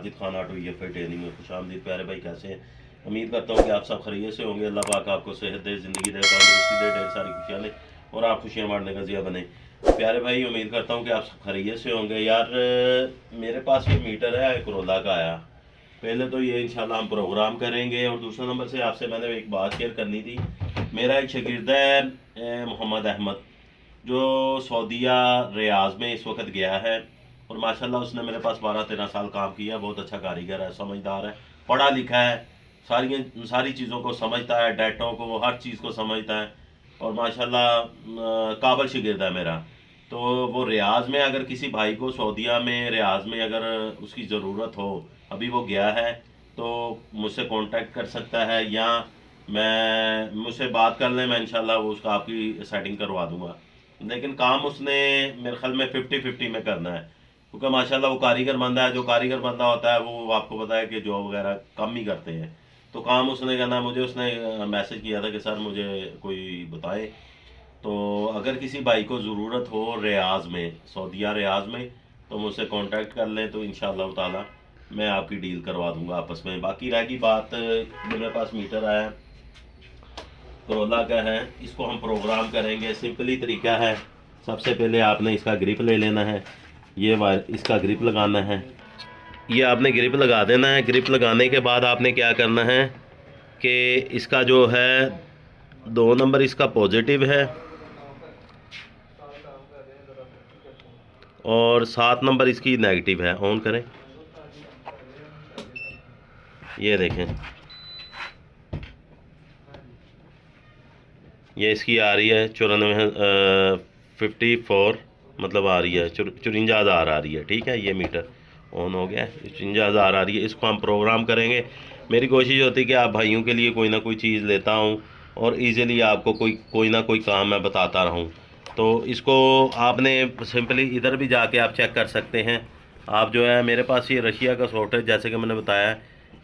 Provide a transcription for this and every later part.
Majid Khan auto EFI training में खुश आमदीद। प्यारे भाई कैसे हैं? उम्मीद करता हूँ कि आप सब खैरियत से होंगे। अल्लाह पाक आपको सेहत दे, ज़िंदगी दे, तंदुरुस्ती दे, ढेर सारी खुशियाँ दे और आप खुशियाँ बांटने का ज़रिया बने। प्यारे भाई उम्मीद करता हूँ कि आप सब खैरियत से होंगे। यार मेरे पास ये मीटर है करोला का आया। पहले तो ये इंशाल्लाह हम प्रोग्राम करेंगे और दूसरा नंबर से आपसे मैंने एक बात शेयर करनी थी। मेरा एक शागिर्द है मोहम्मद अहमद, जो सऊदीया रियाज में इस वक्त गया है और माशाल्लाह उसने मेरे पास 12-13 साल काम किया। बहुत अच्छा कारीगर है, समझदार है, पढ़ा लिखा है, सारी चीज़ों को समझता है, डेटों को, हर चीज़ को समझता है और माशाल्लाह काबिल शागिर्द है मेरा। तो वो रियाज में अगर किसी भाई को सऊदीया में रियाज में अगर उसकी ज़रूरत हो, अभी वो गया है, तो मुझसे कांटेक्ट कर सकता है या मैं मुझसे बात कर लें, मैं इंशाल्लाह वो उसका आपकी सेटिंग करवा दूंगा। लेकिन काम उसने मेरे ख्याल में 50-50 में करना है, क्योंकि माशाल्लाह वो कारीगर बंदा है। जो कारीगर बंदा होता है वो आपको पता है कि जॉब वगैरह कम ही करते हैं। तो काम उसने करना, मुझे उसने मैसेज किया था कि सर मुझे कोई बताए। तो अगर किसी भाई को ज़रूरत हो रियाज में, सऊदीया रियाज में, तो मुझसे कांटेक्ट कर लें, तो इंशाल्लाह ताला मैं आपकी डील करवा दूंगा आपस में। बाकी रह गई बात, जो मेरे पास मीटर आया करोला का है, इसको हम प्रोग्राम करेंगे। सिंपली तरीका है, सबसे पहले आपने इसका ग्रिप ले लेना है, ये वायर इसका ग्रिप लगाना है, ये आपने ग्रिप लगा देना है। ग्रिप लगाने के बाद आपने क्या करना है कि इसका जो है 2 नंबर इसका पॉजिटिव है और 7 नंबर इसकी नेगेटिव है। ऑन करें, ये देखें, ये इसकी आ रही है 54 मतलब आ रही है 54,000 आ रही है। ठीक है, ये मीटर ऑन हो गया, 54,000 आ रही है। इसको हम प्रोग्राम करेंगे। मेरी कोशिश होती है कि आप भाइयों के लिए कोई ना कोई चीज़ लेता हूँ और इजीली आपको कोई ना कोई काम मैं बताता रहूँ। तो इसको आपने सिंपली इधर भी जाके आप चेक कर सकते हैं। आप जो है, मेरे पास ये रशिया का सॉफ्टवेयर जैसे कि मैंने बताया,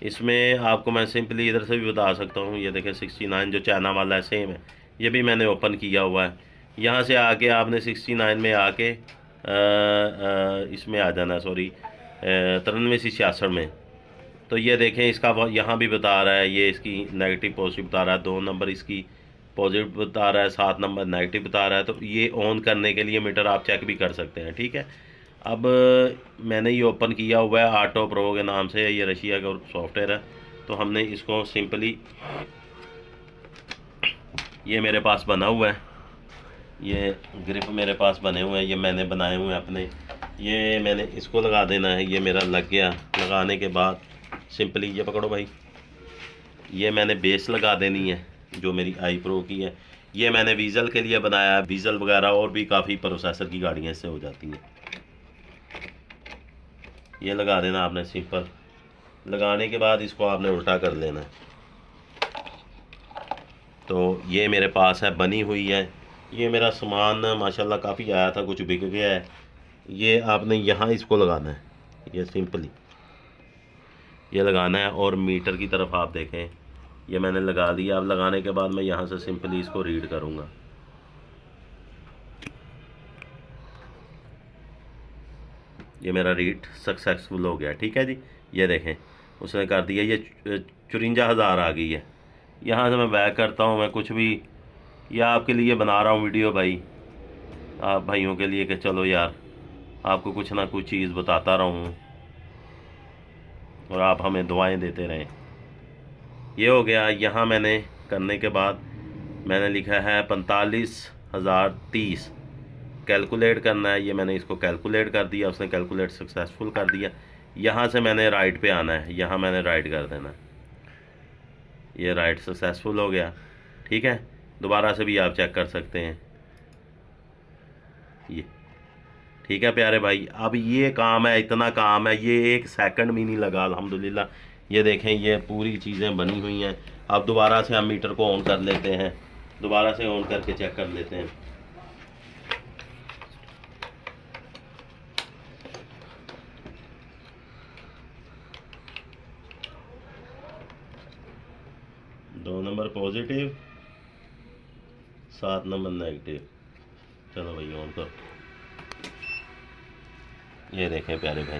इसमें आपको मैं सिंपली इधर से भी बता सकता हूँ। ये देखें 69 जो चाइना वाला है सेम है, ये भी मैंने ओपन किया हुआ है। यहाँ से आके आपने 69 में आके इसमें आ जाना, सॉरी 93 में। तो ये देखें इसका यहाँ भी बता रहा है, ये इसकी नेगेटिव पॉजिटिव बता रहा है, 2 नंबर इसकी पॉजिटिव बता रहा है, 7 नंबर नेगेटिव बता रहा है। तो ये ऑन करने के लिए मीटर आप चेक भी कर सकते हैं। ठीक है, अब मैंने ये ओपन किया हुआ है ऑटो प्रो के नाम से, ये रशिया का सॉफ्टवेयर है। तो हमने इसको सिंपली, ये मेरे पास बना हुआ है, ये ग्रिप मेरे पास बने हुए हैं, ये मैंने बनाए हुए हैं अपने। ये मैंने इसको लगा देना है, ये मेरा लग गया। लगाने के बाद सिंपली ये पकड़ो भाई, ये मैंने बेस लगा देनी है जो मेरी आई प्रो की है। ये मैंने वीज़ल के लिए बनाया है, वीज़ल वगैरह और भी काफ़ी प्रोसेसर की गाड़ियाँ इससे हो जाती हैं। ये लगा देना आपने सिंपल। लगाने के बाद इसको आपने उल्टा कर लेना है। तो ये मेरे पास है, बनी हुई है। ये मेरा सामान माशाल्लाह काफ़ी आया था, कुछ बिक गया है। ये आपने यहाँ इसको लगाना है, ये सिंपली ये लगाना है और मीटर की तरफ आप देखें, ये मैंने लगा दिया। अब लगाने के बाद मैं यहाँ से सिंपली इसको रीड करूँगा। ये मेरा रीड सक्सेसफुल हो गया। ठीक है जी, ये देखें उसने कर दिया, ये 54,000 आ गई है। यहाँ से मैं बैक करता हूँ, मैं कुछ भी, या आपके लिए बना रहा हूँ वीडियो भाई, आप भाइयों के लिए कि चलो यार आपको कुछ ना कुछ चीज़ बताता रहूँ और आप हमें दुआएं देते रहें। ये हो गया। यहाँ मैंने करने के बाद मैंने लिखा है 45,030 कैलकुलेट करना है। ये मैंने इसको कैलकुलेट कर दिया, उसने कैलकुलेट सक्सेसफुल कर दिया। यहाँ से मैंने राइट पे आना है, यहाँ मैंने राइट कर देना है। ये राइट सक्सेसफुल हो गया। ठीक है, दोबारा से भी आप चेक कर सकते हैं ये। ठीक है प्यारे भाई, अब ये काम है, इतना काम है, ये 1 सेकंड भी नहीं लगा अल्हम्दुलिल्लाह। ये देखें ये पूरी चीज़ें बनी हुई हैं। अब दोबारा से हम मीटर को ऑन कर लेते हैं, दोबारा से ऑन करके चेक कर लेते हैं। दो नंबर पॉजिटिव, 7 नंबर नेगेटिव। चलो भाई ऑन कर। ये देखें प्यारे भाई,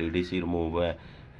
DDC